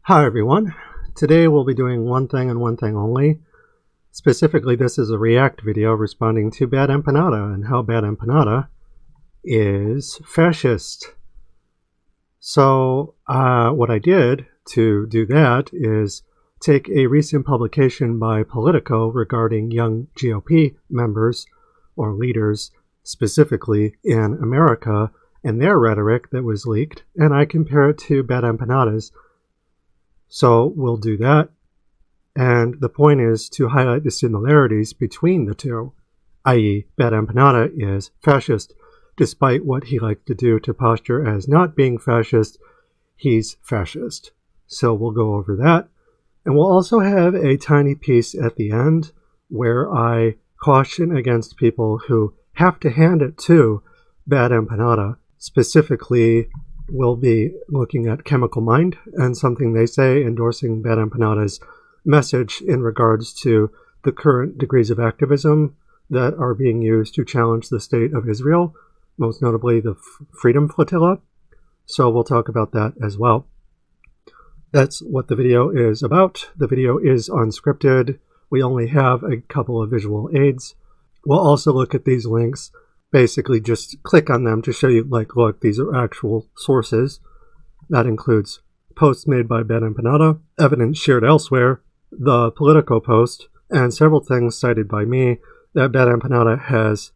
Hi everyone. Today we'll be doing one thing and one thing only. Specifically, this is a react video responding to Bad Empanada and how Bad Empanada is fascist. So what I did to do that is take a recent publication by Politico regarding young GOP members or leaders specifically in America and their rhetoric that was leaked, and I compare it to Bad Empanada's. So we'll do that, and the point is to highlight the similarities between the two, i.e. Bad Empanada is fascist. Despite what he likes to do to posture as not being fascist, he's fascist. So we'll go over that, and we'll also have a tiny piece at the end where I caution against people who have to hand it to Bad Empanada. Specifically, we'll be looking at Chemical Mind and something they say endorsing Bad Empanada's message in regards to the current degrees of activism that are being used to challenge the state of Israel, most notably the Freedom Flotilla. So we'll talk about that as well. That's what the video is about. The video is unscripted. We only have a couple of visual aids. We'll also look at these links. Basically just click on them to show you, like, look, these are actual sources. That includes posts made by Bad Empanada, evidence shared elsewhere, the Politico post, and several things cited by me that Bad Empanada has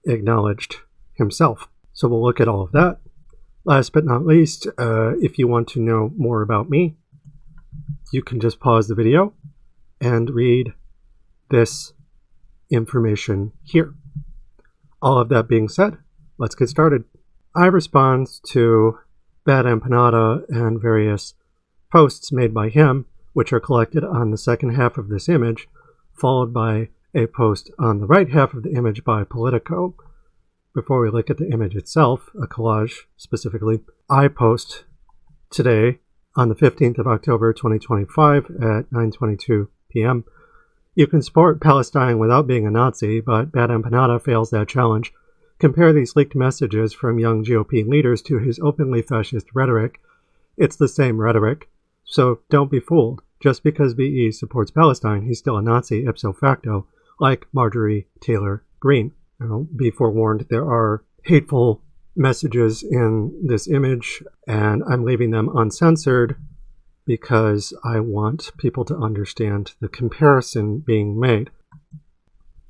acknowledged himself. So we'll look at all of that. Last but not least, if you want to know more about me, you can just pause the video and read this information here. All of that being said, let's get started. I respond to Bad Empanada and various posts made by him, which are collected on the second half of this image, followed by a post on the right half of the image by Politico. Before we look at the image itself, a collage specifically, I post today on the 15th of October 2025 at 9:22 p.m. You can support Palestine without being a Nazi, but Bad Empanada fails that challenge. Compare these leaked messages from young GOP leaders to his openly fascist rhetoric. It's the same rhetoric. So don't be fooled. Just because BE supports Palestine, he's still a Nazi ipso facto, like Marjorie Taylor Greene. Now, be forewarned, there are hateful messages in this image, and I'm leaving them uncensored because I want people to understand the comparison being made.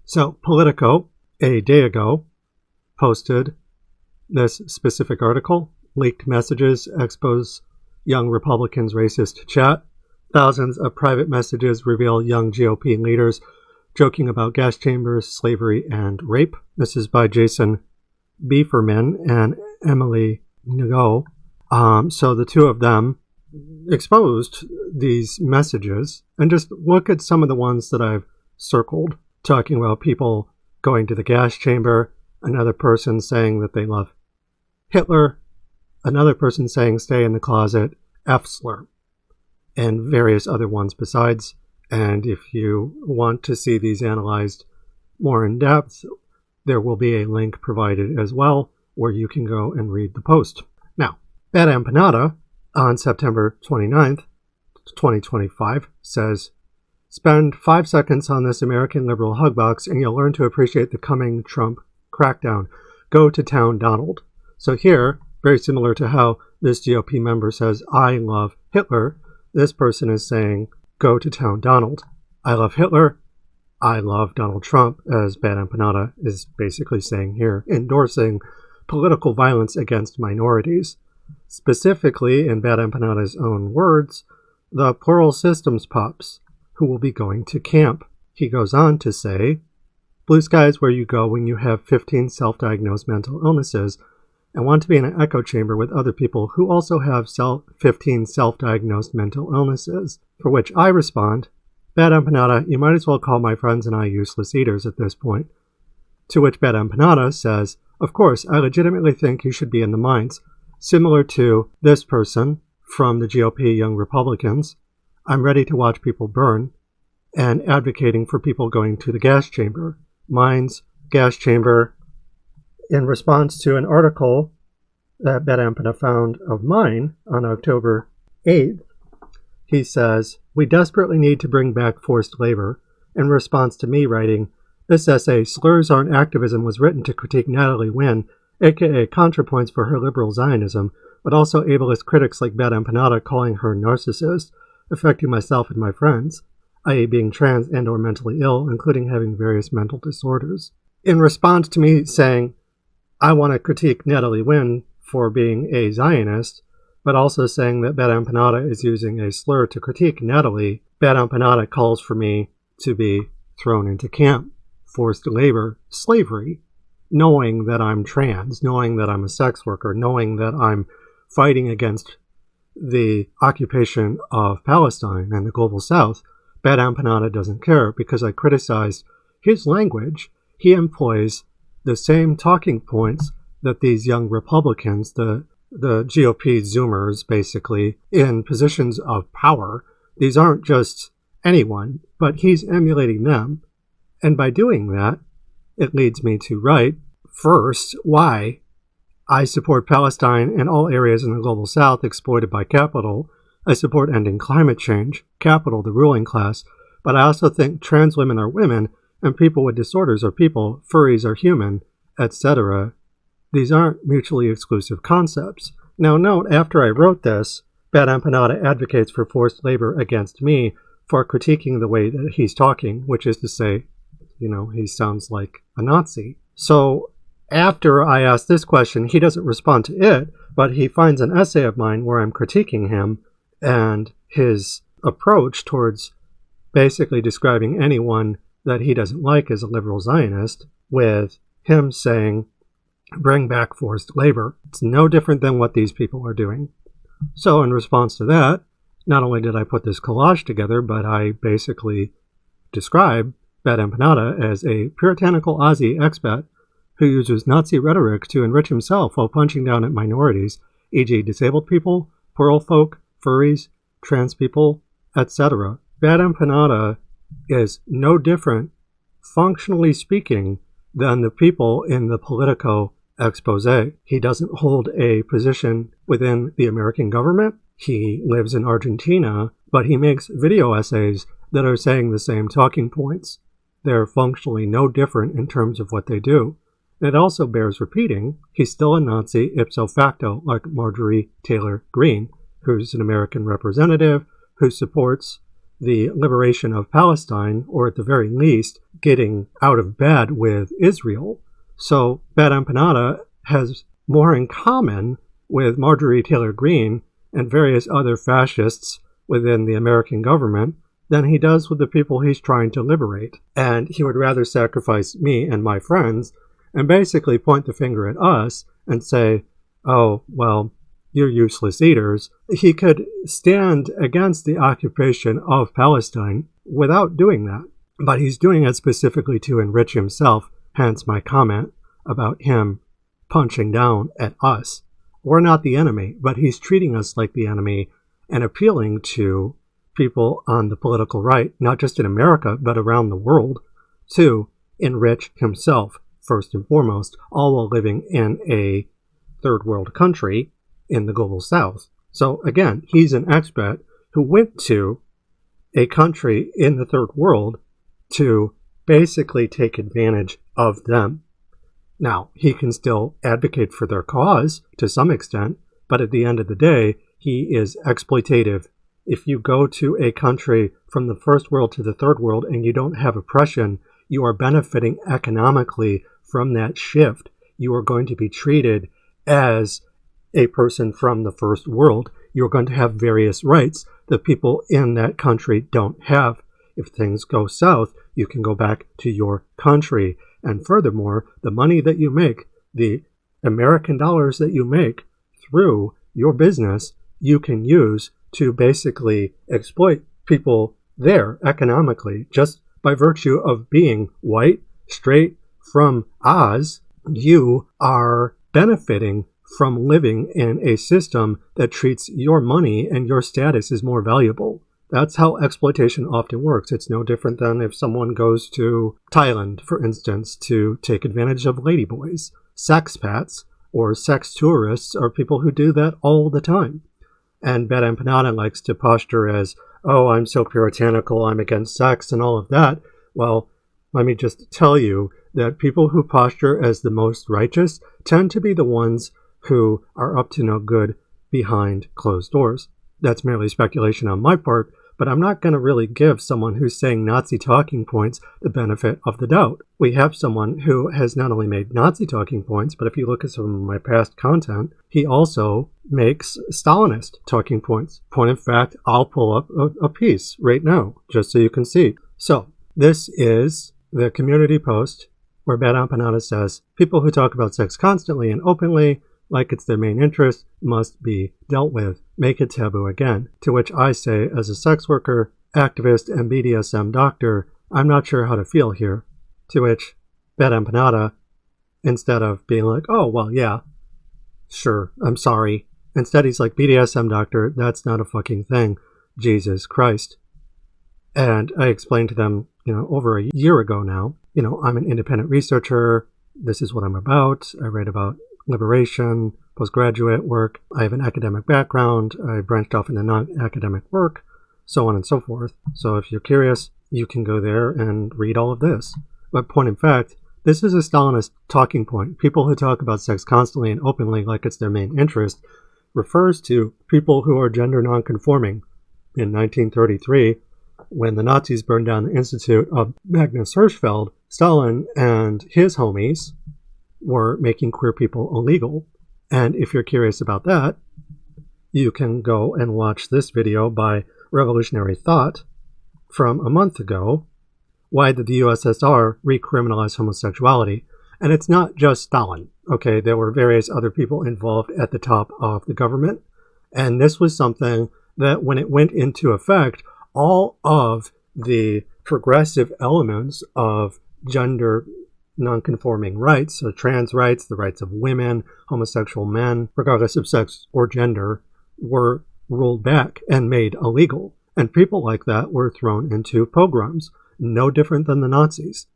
So Politico, a day ago, posted this specific article, leaked messages expose young Republicans' racist chat. Thousands of private messages reveal young GOP leaders joking about gas chambers, slavery, and rape. This is by Jason Beeferman and Emily Ngo. So the two of them exposed these messages, and just look at some of the ones that I've circled, talking about people going to the gas chamber, another person saying that they love Hitler, another person saying stay in the closet, F-slur, and various other ones besides. And if you want to see these analyzed more in depth, there will be a link provided as well where you can go and read the post. Now, Bad Empanada on September 29th, 2025 says, spend 5 seconds on this American liberal hug box and you'll learn to appreciate the coming Trump crackdown. Go to town, Donald. So here, very similar to how this GOP member says, I love Hitler, this person is saying, go to town, Donald. I love Hitler. I love Donald Trump, as Bad Empanada is basically saying here, endorsing political violence against minorities. Specifically, in Bad Empanada's own words, the plural systems pups who will be going to camp. He goes on to say, blue sky is where you go when you have 15 self-diagnosed mental illnesses and want to be in an echo chamber with other people who also have 15 self-diagnosed mental illnesses. For which I respond, Bad Empanada, you might as well call my friends and I useless eaters at this point. To which Bad Empanada says, of course, I legitimately think you should be in the mines. Similar to this person from the GOP Young Republicans, I'm ready to watch people burn, and advocating for people going to the gas chamber. Mines, gas chamber. In response to an article that Bad Empanada found of mine on October 8th, he says, "We desperately need to bring back forced labor," in response to me writing, "This essay, Slurs Aren't Activism, was written to critique Natalie Wynn, aka ContraPoints for her liberal Zionism, but also ableist critics like Bad Empanada calling her narcissist, affecting myself and my friends, i.e. being trans and or mentally ill, including having various mental disorders." In response to me saying, I want to critique Natalie Wynn for being a Zionist, but also saying that Bad Empanada is using a slur to critique Natalie, Bad Empanada calls for me to be thrown into camp, forced labor, slavery, knowing that I'm trans, knowing that I'm a sex worker, knowing that I'm fighting against the occupation of Palestine and the global south. Bad Empanada doesn't care because I criticized his language. He employs the same talking points that these young Republicans, the GOP Zoomers, basically, in positions of power. These aren't just anyone, but he's emulating them. And by doing that, it leads me to write, first, why I support Palestine and all areas in the global south exploited by capital. I support ending climate change, capital, the ruling class, but I also think trans women are women and people with disorders are people, furries are human, etc. These aren't mutually exclusive concepts. Now note, after I wrote this, Bad Empanada advocates for forced labor against me for critiquing the way that he's talking, which is to say, he sounds like a Nazi. So after I ask this question, he doesn't respond to it, but he finds an essay of mine where I'm critiquing him and his approach towards basically describing anyone that he doesn't like as a liberal Zionist, with him saying, bring back forced labor. It's no different than what these people are doing. So in response to that, not only did I put this collage together, but I basically describe Bad Empanada as a puritanical Ozzie expat who uses Nazi rhetoric to enrich himself while punching down at minorities, e.g. disabled people, plural folk, furries, trans people, etc. Bad Empanada is no different, functionally speaking, than the people in the Politico expose. He doesn't hold a position within the American government. He lives in Argentina, but he makes video essays that are saying the same talking points. They're functionally no different in terms of what they do. It also bears repeating, he's still a Nazi ipso facto, like Marjorie Taylor Greene, who's an American representative who supports the liberation of Palestine, or at the very least, getting out of bed with Israel. So Bad Empanada has more in common with Marjorie Taylor Greene and various other fascists within the American government than he does with the people he's trying to liberate. And he would rather sacrifice me and my friends and basically point the finger at us and say, oh, well, you're useless eaters. He could stand against the occupation of Palestine without doing that. But he's doing it specifically to enrich himself, hence my comment about him punching down at us. We're not the enemy, but he's treating us like the enemy and appealing to people on the political right, not just in America, but around the world, to enrich himself, first and foremost, all while living in a third world country in the global south. So again, he's an expat who went to a country in the third world to basically take advantage of them. Now, he can still advocate for their cause to some extent, but at the end of the day, he is exploitative. If you go to a country from the first world to the third world and you don't have oppression, you are benefiting economically from that shift. You are going to be treated as a person from the first world. You're going to have various rights that people in that country don't have. If things go south, you can go back to your country. And furthermore, the money that you make, the American dollars that you make through your business, you can use to basically exploit people there economically. Just by virtue of being white, straight, from Oz, you are benefiting from living in a system that treats your money and your status as more valuable. That's how exploitation often works. It's no different than if someone goes to Thailand, for instance, to take advantage of ladyboys. Sexpats or sex tourists are people who do that all the time. And Bad Empanada likes to posture as, oh, I'm so puritanical, I'm against sex and all of that. Well, let me just tell you that people who posture as the most righteous tend to be the ones who are up to no good behind closed doors. That's merely speculation on my part, but I'm not going to really give someone who's saying Nazi talking points the benefit of the doubt. We have someone who has not only made Nazi talking points, but if you look at some of my past content, he also makes Stalinist talking points. Point of fact, I'll pull up a piece right now, just so you can see. So, this is the community post where Bad Empanada says, people who talk about sex constantly and openly, like it's their main interest, must be dealt with. Make it taboo again. To which I say, as a sex worker, activist, and BDSM doctor, I'm not sure how to feel here. To which Bad Empanada, instead of being like, oh, well, yeah, sure, I'm sorry. Instead, he's like, BDSM doctor, that's not a fucking thing. Jesus Christ. And I explained to them, over a year ago now, I'm an independent researcher. This is what I'm about. I write about liberation, postgraduate work. I have an academic background. I branched off into non-academic work, so on and so forth. So if you're curious, you can go there and read all of this. But point in fact, this is a Stalinist talking point. People who talk about sex constantly and openly like it's their main interest refers to people who are gender nonconforming. In 1933, when the Nazis burned down the Institute of Magnus Hirschfeld, Stalin and his homies were making queer people illegal. And if you're curious about that, you can go and watch this video by Revolutionary Thought from a month ago. Why did the USSR recriminalize homosexuality? And it's not just Stalin, okay? There were various other people involved at the top of the government. And this was something that when it went into effect, all of the progressive elements of gender non-conforming rights, so trans rights, the rights of women, homosexual men, regardless of sex or gender, were rolled back and made illegal. And people like that were thrown into pogroms, no different than the Nazis.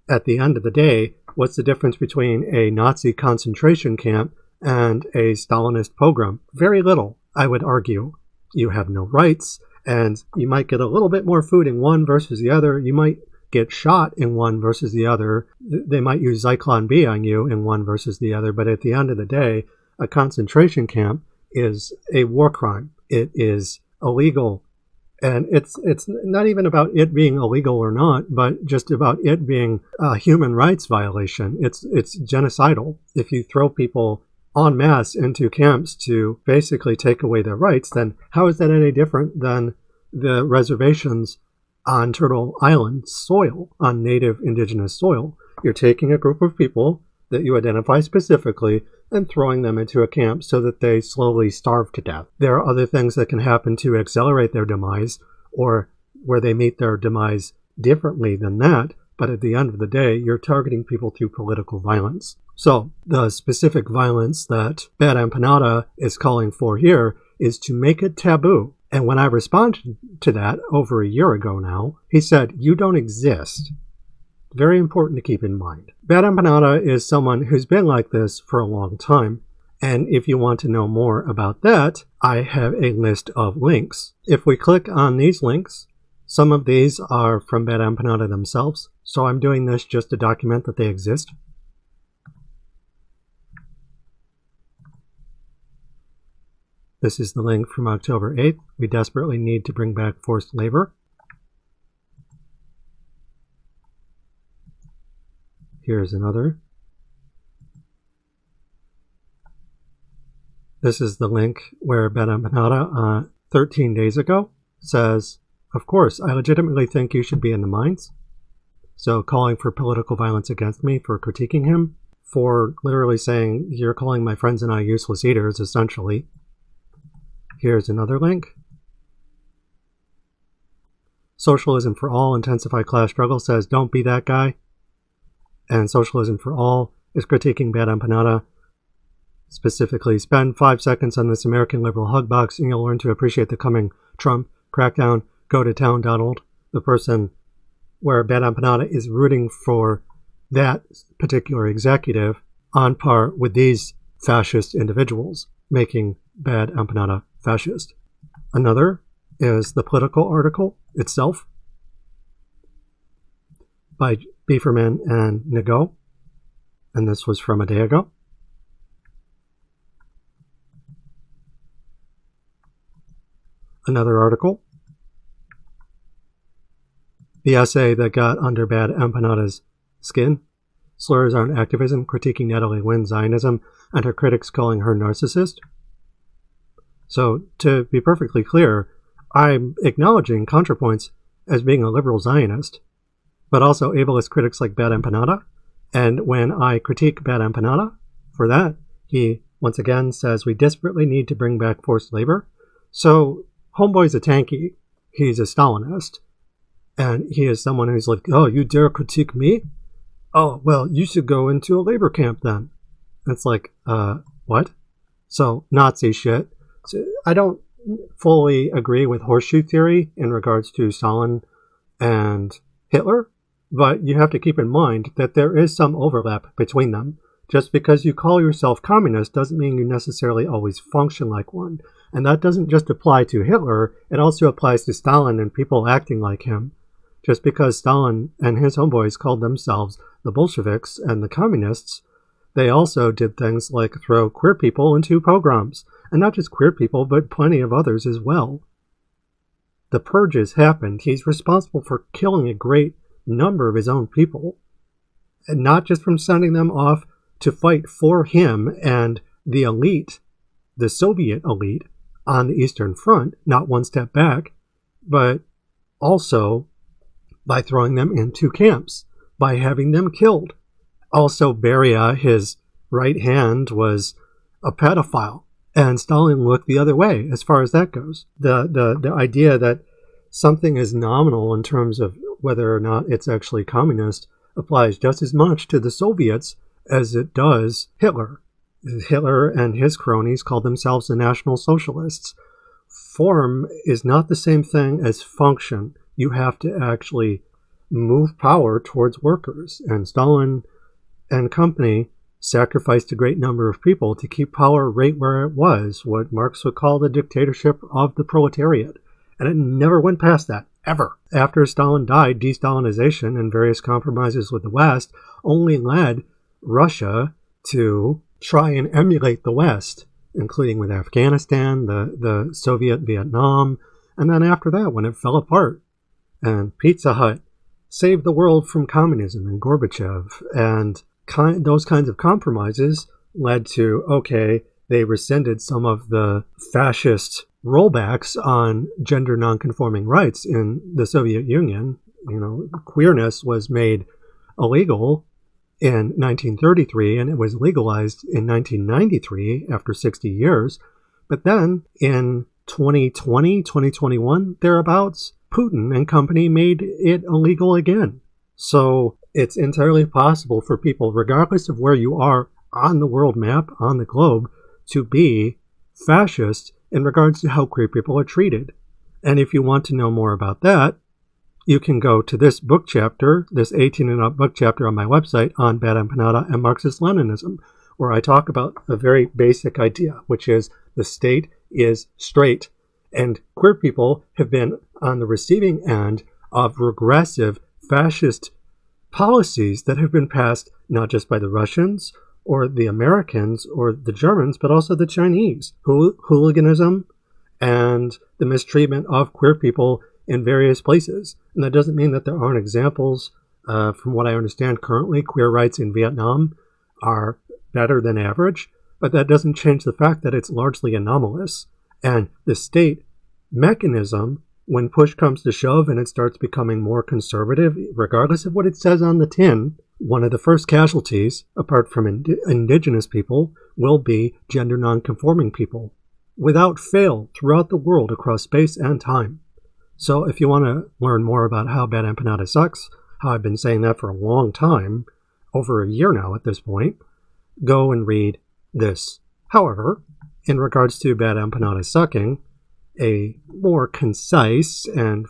At the end of the day, what's the difference between a Nazi concentration camp and a Stalinist pogrom? Very little, I would argue. You have no rights, and you might get a little bit more food in one versus the other. You might get shot in one versus the other. They might use Zyklon B on you in one versus the other, but at the end of the day, a concentration camp is a war crime. It is illegal. And it's not even about it being illegal or not, but just about it being a human rights violation. It's genocidal. If you throw people en masse into camps to basically take away their rights, then how is that any different than the reservations on Turtle Island soil, on native indigenous soil? You're taking a group of people that you identify specifically and throwing them into a camp so that they slowly starve to death. There are other things that can happen to accelerate their demise, or where they meet their demise differently than that, but at the end of the day, you're targeting people through political violence. So the specific violence that Bad Empanada is calling for here is to make it taboo. And when I responded to that over a year ago now, he said, you don't exist. Very important to keep in mind. Bad Empanada is someone who's been like this for a long time. And if you want to know more about that, I have a list of links. If we click on these links, some of these are from Bad Empanada themselves. So I'm doing this just to document that they exist. This is the link from October 8th. We desperately need to bring back forced labor. Here's another. This is the link where Bad Empanada 13 days ago says, of course, I legitimately think you should be in the mines. So calling for political violence against me for critiquing him, for literally saying, you're calling my friends and I useless eaters, essentially. Here's another link. Socialism for All, Intensify Class Struggle says, don't be that guy. And Socialism for All is critiquing Bad Empanada. Specifically, spend 5 seconds on this American liberal hug box and you'll learn to appreciate the coming Trump crackdown. Go to town, Donald. The person where Bad Empanada is rooting for that particular executive on par with these fascist individuals, making Bad Empanada fascist. Another is the Politico article itself by Beeferman and Nago, and this was from a day ago. Another article, the essay that got under Bad Empanada's skin, Slurs Aren't Activism, critiquing Natalie Wynn's Zionism and her critics calling her narcissist. So, to be perfectly clear, I'm acknowledging ContraPoints as being a liberal Zionist, but also ableist critics like Bad Empanada. And when I critique Bad Empanada for that, he once again says we desperately need to bring back forced labor. So, Homeboy's a tanky. He's a Stalinist. And he is someone who's like, oh, you dare critique me? Oh, well, you should go into a labor camp then. It's like, what? So, Nazi shit. So, I don't fully agree with horseshoe theory in regards to Stalin and Hitler, but you have to keep in mind that there is some overlap between them. Just because you call yourself communist doesn't mean you necessarily always function like one. And that doesn't just apply to Hitler, it also applies to Stalin and people acting like him. Just because Stalin and his homeboys called themselves the Bolsheviks and the communists, they also did things like throw queer people into pogroms. And not just queer people, but plenty of others as well. The purges happened. He's responsible for killing a great number of his own people. And not just from sending them off to fight for him and the elite, the Soviet elite, on the Eastern Front, not one step back, but also by throwing them into camps, by having them killed. Also, Beria, his right hand, was a pedophile, and Stalin looked the other way as far as that goes. The idea that something is nominal in terms of whether or not it's actually communist applies just as much to the Soviets as it does Hitler. Hitler and his cronies called themselves the National Socialists. Form is not the same thing as function. You have to actually move power towards workers. And Stalin and company sacrificed a great number of people to keep power right where it was, what Marx would call the dictatorship of the proletariat. And it never went past that, ever. After Stalin died, de-Stalinization and various compromises with the West only led Russia to try and emulate the West, including with Afghanistan, the Soviet Vietnam, and then after that, when it fell apart, and Pizza Hut saved the world from communism and Gorbachev, and those kinds of compromises led to, okay, they rescinded some of the fascist rollbacks on gender nonconforming rights in the Soviet Union. You know, queerness was made illegal in 1933, and it was legalized in 1993 after 60 years. But then in 2020, 2021, thereabouts, Putin and company made it illegal again. So it's entirely possible for people, regardless of where you are on the world map, on the globe, to be fascist in regards to how queer people are treated. And if you want to know more about that, you can go to this book chapter, this 18 and up book chapter on my website on Bad Empanada and Marxist-Leninism, where I talk about a very basic idea, which is the state is straight. And queer people have been on the receiving end of regressive fascist policies that have been passed not just by the Russians or the Americans or the Germans, but also the Chinese. Hooliganism and the mistreatment of queer people in various places. And that doesn't mean that there aren't examples. From what I understand currently, queer rights in Vietnam are better than average, but that doesn't change the fact that it's largely anomalous. And the state mechanism, when push comes to shove and it starts becoming more conservative, regardless of what it says on the tin, one of the first casualties, apart from indigenous people, will be gender nonconforming people, without fail, throughout the world, across space and time. So if you want to learn more about how Bad Empanada sucks, how I've been saying that for a long time, over a year now at this point, go and read this. However, in regards to Bad Empanada sucking, a more concise and,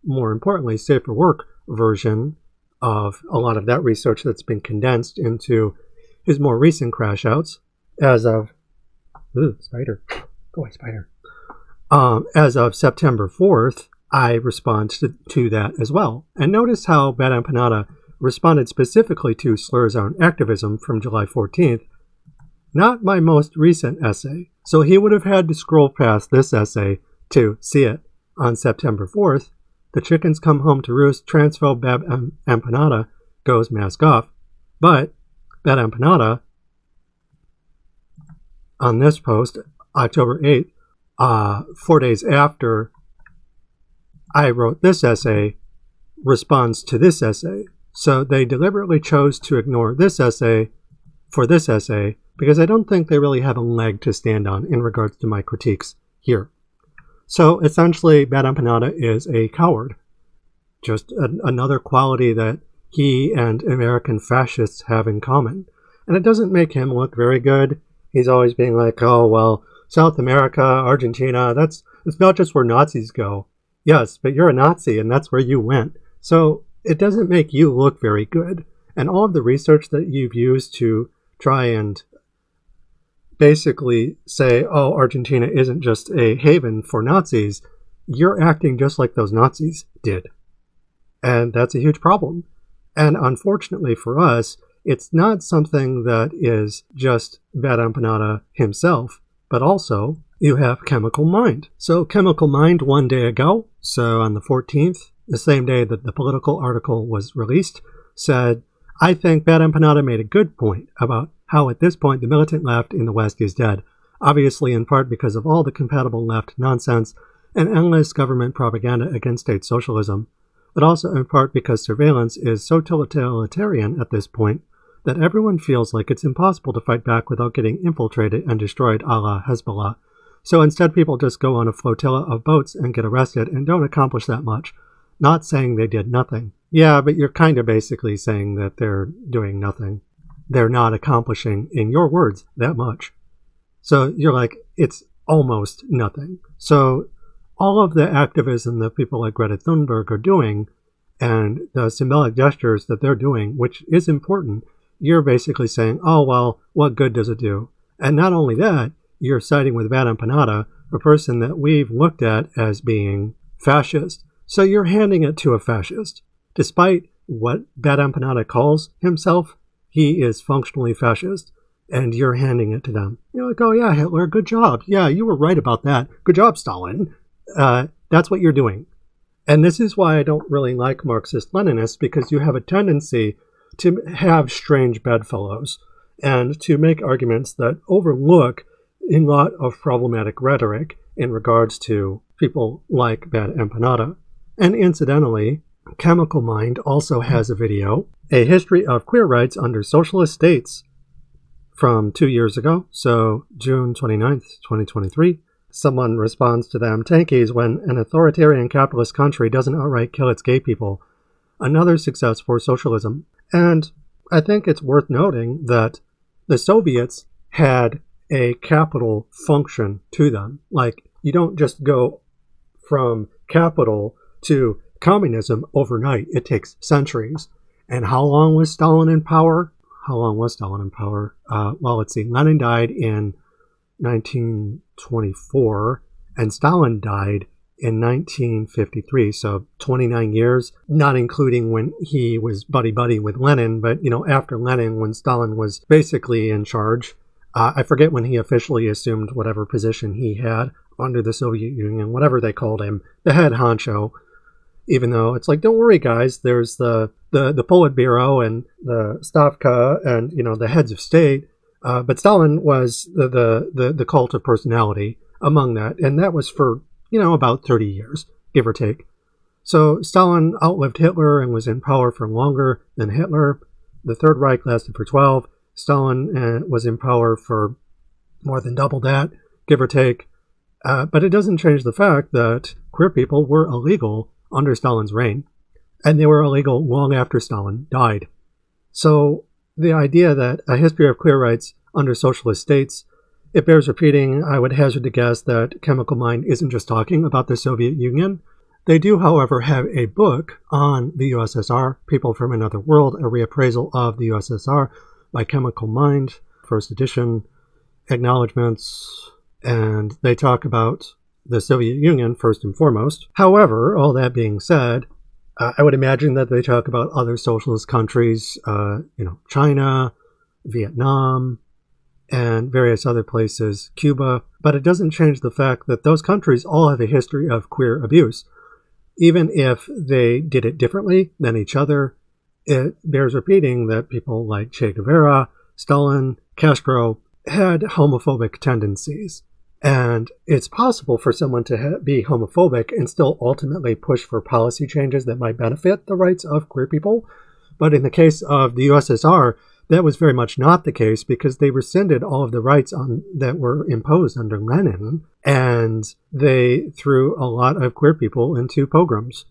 more importantly, safer work version of a lot of that research that's been condensed into his more recent crash outs as of... Ooh, spider. Go away, spider. As of September 4th, I responded to that as well. And notice how Bad Empanada responded specifically to Slurs Aren't Activism from July 14th, not my most recent essay. So he would have had to scroll past this essay to see it. On September 4th, the chickens come home to roost, transphobe Bad Empanada goes mask off. But Bad Empanada, on this post, October 8th, 4 days after I wrote this essay, responds to this essay. So they deliberately chose to ignore this essay for this essay because I don't think they really have a leg to stand on in regards to my critiques here. So essentially, Bad Empanada is a coward. Just another quality that he and American fascists have in common. And it doesn't make him look very good. He's always being like, oh, well, South America, Argentina, it's not just where Nazis go. Yes, but you're a Nazi and that's where you went. So it doesn't make you look very good. And all of the research that you've used to try and basically say, oh, Argentina isn't just a haven for Nazis, you're acting just like those Nazis did. And that's a huge problem. And unfortunately for us, it's not something that is just Bad Empanada himself, but also you have Chemical Mind. So Chemical Mind one day ago, so on the 14th, the same day that the Politico article was released, said, I think Bad Empanada made a good point about how at this point the militant left in the West is dead, obviously in part because of all the compatible left nonsense and endless government propaganda against state socialism, but also in part because surveillance is so totalitarian at this point that everyone feels like it's impossible to fight back without getting infiltrated and destroyed a la Hezbollah. So instead people just go on a flotilla of boats and get arrested and don't accomplish that much. Not saying they did nothing. Yeah, but you're kind of basically saying that they're doing nothing. They're not accomplishing, in your words, that much. So you're like, it's almost nothing. So all of the activism that people like Greta Thunberg are doing and the symbolic gestures that they're doing, which is important, you're basically saying, oh, well, what good does it do? And not only that, you're siding with Bad Empanada, a person that we've looked at as being fascist. So you're handing it to a fascist. Despite what Bad Empanada calls himself, he is functionally fascist, and you're handing it to them. You're like, oh yeah, Hitler, good job. Yeah, you were right about that. Good job, Stalin. That's what you're doing. And this is why I don't really like Marxist-Leninists, because you have a tendency to have strange bedfellows and to make arguments that overlook a lot of problematic rhetoric in regards to people like Bad Empanada. And incidentally, Chemical Mind also has a video, A History of Queer Rights Under Socialist States, from 2 years ago, so June 29th, 2023. Someone responds to them, tankies, when an authoritarian capitalist country doesn't outright kill its gay people. Another success for socialism. And I think it's worth noting that the Soviets had a capital function to them. Like, you don't just go from capital to communism overnight. It takes centuries. And how long was Stalin in power? Well, let's see. Lenin died in 1924, and Stalin died in 1953, so 29 years, not including when he was buddy-buddy with Lenin, but, after Lenin, when Stalin was basically in charge. I forget when he officially assumed whatever position he had under the Soviet Union, whatever they called him, the head honcho, even though it's like, don't worry, guys, there's the Politburo and the Stavka and, the heads of state. But Stalin was the cult of personality among that. And that was for, about 30 years, give or take. So Stalin outlived Hitler and was in power for longer than Hitler. The Third Reich lasted for 12. Stalin was in power for more than double that, give or take. But it doesn't change the fact that queer people were illegal under Stalin's reign. And they were illegal long after Stalin died. So the idea that A History of Queer Rights Under Socialist States, it bears repeating. I would hazard to guess that Chemical Mind isn't just talking about the Soviet Union. They do, however, have a book on the USSR, People from Another World, a reappraisal of the USSR by Chemical Mind, first edition, acknowledgments, and they talk about the Soviet Union first and foremost. However, all that being said, I would imagine that they talk about other socialist countries, China, Vietnam, and various other places, Cuba, but it doesn't change the fact that those countries all have a history of queer abuse. Even if they did it differently than each other, it bears repeating that people like Che Guevara, Stalin, Castro had homophobic tendencies. And it's possible for someone to be homophobic and still ultimately push for policy changes that might benefit the rights of queer people. But in the case of the USSR, that was very much not the case because they rescinded all of the rights that were imposed under Lenin, and they threw a lot of queer people into pogroms.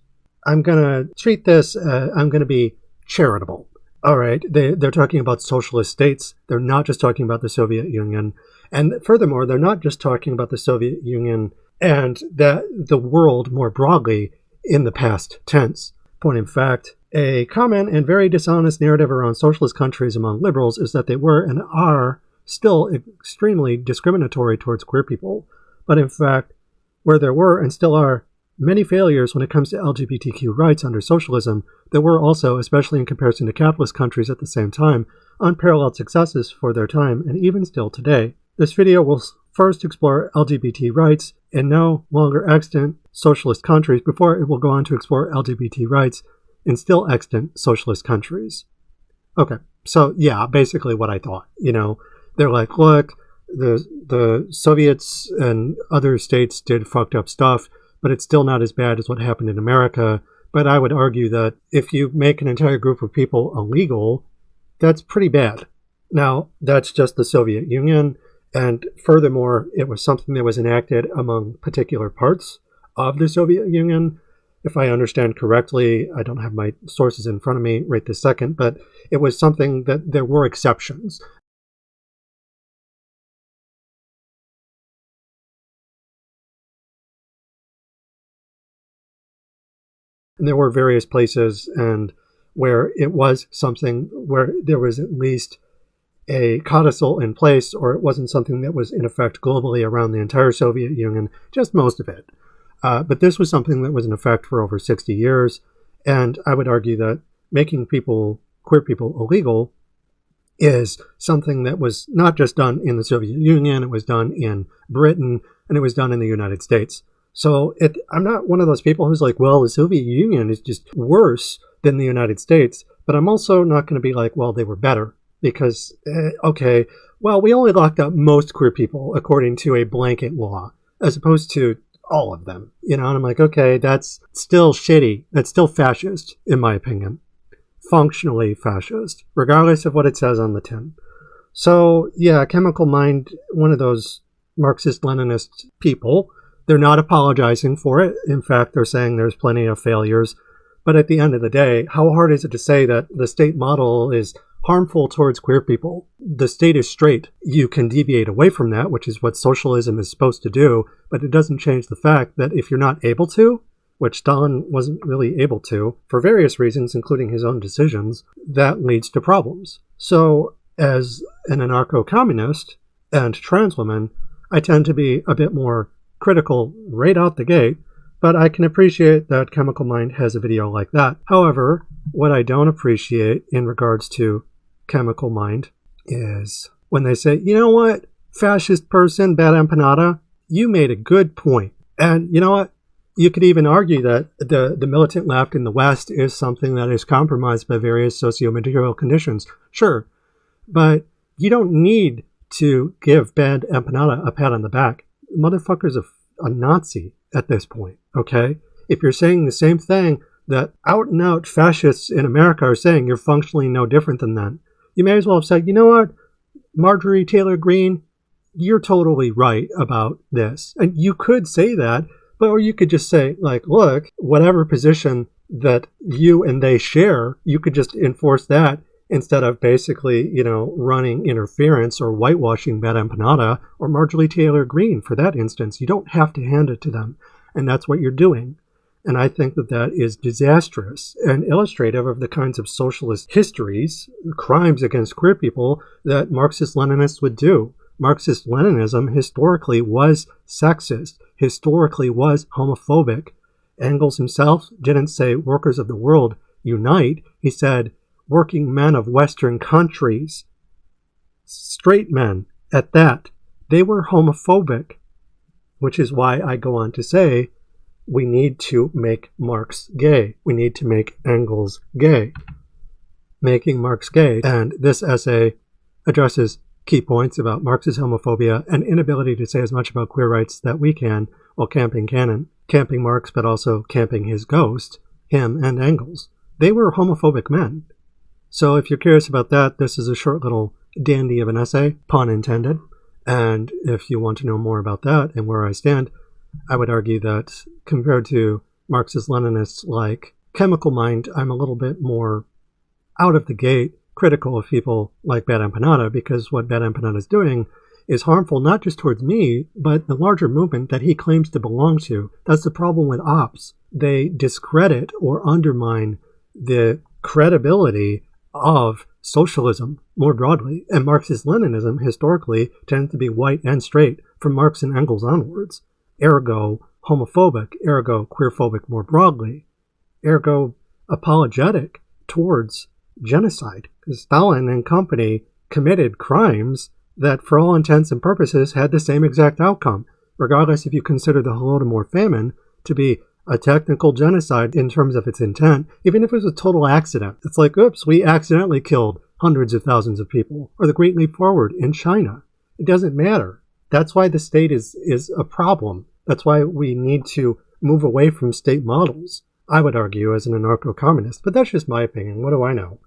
I'm going to treat this, I'm going to be charitable. All right, they're talking about socialist states. They're not just talking about the Soviet Union. And furthermore, they're not just talking about the Soviet Union and the world more broadly in the past tense. Point in fact, a common and very dishonest narrative around socialist countries among liberals is that they were and are still extremely discriminatory towards queer people. But in fact, where there were and still are many failures when it comes to LGBTQ rights under socialism, there were also, especially in comparison to capitalist countries at the same time, unparalleled successes for their time and even still today. This video will first explore LGBT rights in no longer extant socialist countries before it will go on to explore LGBT rights in still extant socialist countries. Okay, so yeah, basically what I thought. They're like, look, the Soviets and other states did fucked up stuff, but it's still not as bad as what happened in America. But I would argue that if you make an entire group of people illegal, that's pretty bad. Now, that's just the Soviet Union. And furthermore, it was something that was enacted among particular parts of the Soviet Union. If I understand correctly, I don't have my sources in front of me right this second, but it was something that there were exceptions. And there were various places and where it was something where there was at least a codicil in place, or it wasn't something that was in effect globally around the entire Soviet Union, just most of it. But this was something that was in effect for over 60 years. And I would argue that making queer people illegal is something that was not just done in the Soviet Union, it was done in Britain, and it was done in the United States. So I'm not one of those people who's like, well, the Soviet Union is just worse than the United States. But I'm also not going to be like, well, they were better. Because, okay, well, we only locked up most queer people according to a blanket law, as opposed to all of them. And I'm like, okay, that's still shitty. That's still fascist, in my opinion. Functionally fascist, regardless of what it says on the tin. So, yeah, Chemical Mind, one of those Marxist-Leninist people, they're not apologizing for it. In fact, they're saying there's plenty of failures. But at the end of the day, how hard is it to say that the state model is harmful towards queer people? The state is straight. You can deviate away from that, which is what socialism is supposed to do, but it doesn't change the fact that if you're not able to, which Stalin wasn't really able to, for various reasons, including his own decisions, that leads to problems. So, as an anarcho-communist and trans woman, I tend to be a bit more critical right out the gate, but I can appreciate that Chemical Mind has a video like that. However, what I don't appreciate in regards to Chemical Mind is when they say, you know what, fascist person, Bad Empanada, you made a good point. And you know what? You could even argue that the militant left in the West is something that is compromised by various socio-material conditions. Sure, but you don't need to give Bad Empanada a pat on the back. The motherfucker's a Nazi at this point, okay? If you're saying the same thing that out-and-out fascists in America are saying, you're functionally no different than that. You may as well have said, you know what, Marjorie Taylor Greene, you're totally right about this. And you could say that, but or you could just say, like, look, whatever position that you and they share, you could just enforce that instead of basically, running interference or whitewashing Bad Empanada or Marjorie Taylor Greene for that instance. You don't have to hand it to them. And that's what you're doing. And I think that that is disastrous and illustrative of the kinds of socialist histories, crimes against queer people that Marxist-Leninists would do. Marxist-Leninism historically was sexist. historically was homophobic. Engels himself didn't say workers of the world unite. He said working men of Western countries, straight men at that. They were homophobic, which is why I go on to say we need to make Marx gay. We need to make Engels gay. Making Marx gay. And this essay addresses key points about Marx's homophobia and inability to say as much about queer rights that we can while camping Marx, but also camping his ghost, him and Engels. They were homophobic men. So if you're curious about that, this is a short little dandy of an essay, pun intended. And if you want to know more about that and where I stand, I would argue that compared to Marxist-Leninists like Chemical Mind, I'm a little bit more out of the gate critical of people like Bad Empanada, because what Bad Empanada is doing is harmful not just towards me, but the larger movement that he claims to belong to. That's the problem with ops. They discredit or undermine the credibility of socialism more broadly. And Marxist-Leninism historically tends to be white and straight from Marx and Engels onwards. Ergo homophobic, ergo queerphobic more broadly, ergo apologetic towards genocide. Because Stalin and company committed crimes that for all intents and purposes had the same exact outcome, regardless if you consider the Holodomor famine to be a technical genocide in terms of its intent, even if it was a total accident. It's like, oops, we accidentally killed hundreds of thousands of people, or the Great Leap Forward in China. It doesn't matter. That's why the state is a problem. That's why we need to move away from state models, I would argue, as an anarcho-communist. But that's just my opinion. What do I know?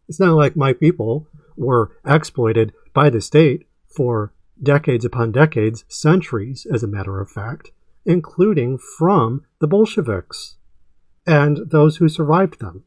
It's not like my people were exploited by the state for decades upon decades, centuries, as a matter of fact, including from the Bolsheviks and those who survived them,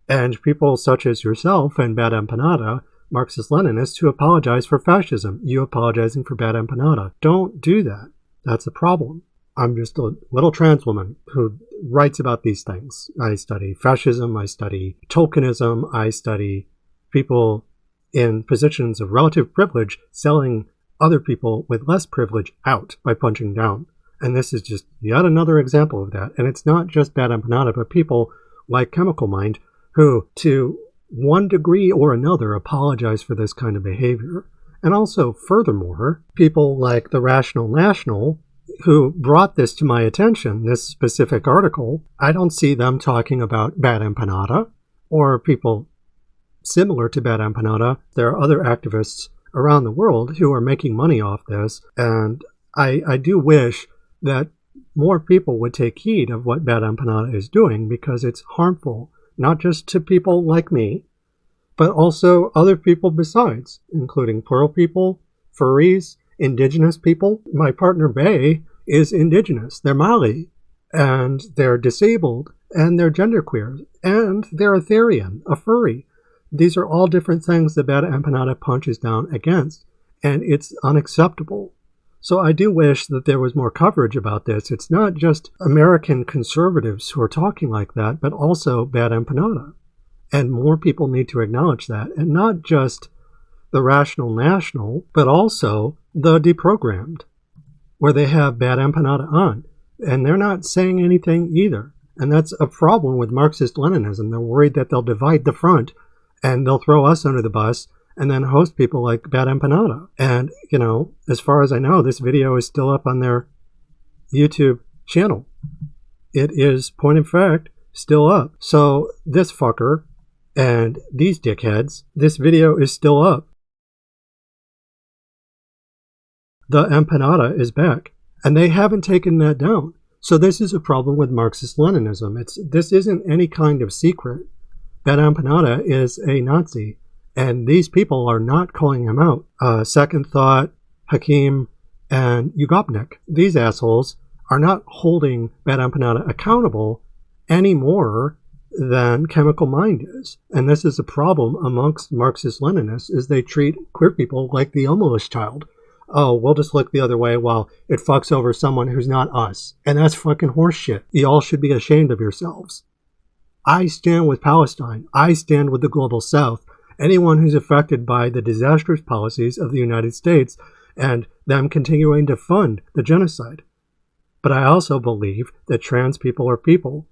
and people such as yourself and Bad Empanada, Marxist-Leninists, who apologize for fascism. You apologizing for Bad Empanada. Don't do that. That's a problem. I'm just a little trans woman who writes about these things. I study fascism, I study tokenism, I study people in positions of relative privilege selling other people with less privilege out by punching down. And this is just yet another example of that. And it's not just Bad Empanada, but people like Chemical Mind who, to one degree or another, apologize for this kind of behavior. And also, furthermore, people like the Rational National who brought this to my attention, this specific article, I don't see them talking about Bad Empanada or people similar to Bad Empanada. There are other activists around the world who are making money off this, and I do wish that more people would take heed of what Bad Empanada is doing, because it's harmful, not just to people like me, but also other people besides, including plural people, furries, indigenous people. My partner, Bay, is indigenous. They're Mali, and they're disabled, and they're genderqueer, and they're a Therian, a furry. These are all different things that Bad Empanada punches down against, and it's unacceptable. So I do wish that there was more coverage about this. It's not just American conservatives who are talking like that, but also Bad Empanada. And more people need to acknowledge that, and not just the Rational National, but also the Deprogrammed, where they have Bad Empanada on, and they're not saying anything either. And that's a problem with Marxist-Leninism. They're worried that they'll divide the front, and they'll throw us under the bus, and then host people like Bad Empanada. And, you know, as far as I know, this video is still up on their YouTube channel. It is, point of fact, still up. So this fucker and these dickheads, this video is still up. The Empanada is back, and they haven't taken that down. So this is a problem with Marxist-Leninism. This isn't any kind of secret. Bad Empanada is a Nazi, and these people are not calling him out. Second Thought, Hakim and Yugopink, these assholes are not holding Bad Empanada accountable any more than Chemical Mind is. And this is a problem amongst Marxist-Leninists, is they treat queer people like the homeless child. Oh, we'll just look the other way while it fucks over someone who's not us. And that's fucking horseshit. You all should be ashamed of yourselves. I stand with Palestine. I stand with the Global South. Anyone who's affected by the disastrous policies of the United States and them continuing to fund the genocide. But I also believe that trans people are people.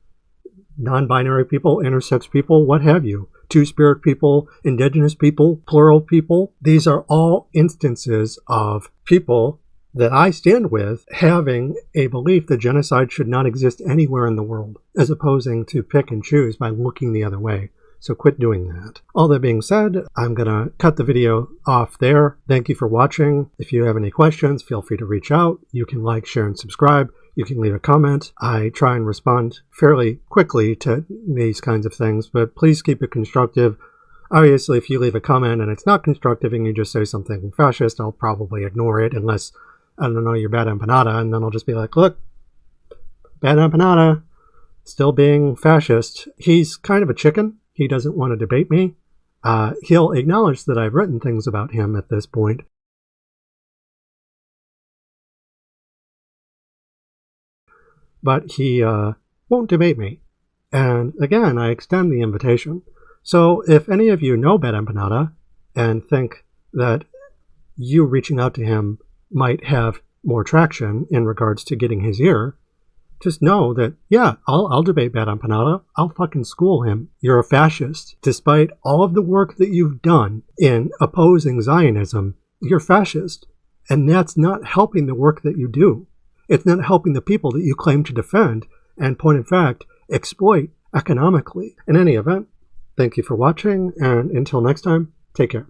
Non-binary people, intersex people, what have you. Two-spirit people, indigenous people, plural people. These are all instances of people that I stand with having a belief that genocide should not exist anywhere in the world, as opposing to pick and choose by looking the other way. So quit doing that. All that being said, I'm going to cut the video off there. Thank you for watching. If you have any questions, feel free to reach out. You can like, share, and subscribe. You can leave a comment. I try and respond fairly quickly to these kinds of things, but please keep it constructive. Obviously, if you leave a comment and it's not constructive and you just say something fascist, I'll probably ignore it unless, I don't know, you're Bad Empanada, and then I'll just be like, look, Bad Empanada, still being fascist. He's kind of a chicken. He doesn't want to debate me. He'll acknowledge that I've written things about him at this point. But he won't debate me. And again, I extend the invitation. So if any of you know Bad Empanada and think that you reaching out to him might have more traction in regards to getting his ear, just know that, yeah, I'll debate Bad Empanada. I'll fucking school him. You're a fascist. Despite all of the work that you've done in opposing Zionism, you're fascist. And that's not helping the work that you do. It's not helping the people that you claim to defend and, point in fact, exploit economically. In any event, thank you for watching, and until next time, take care.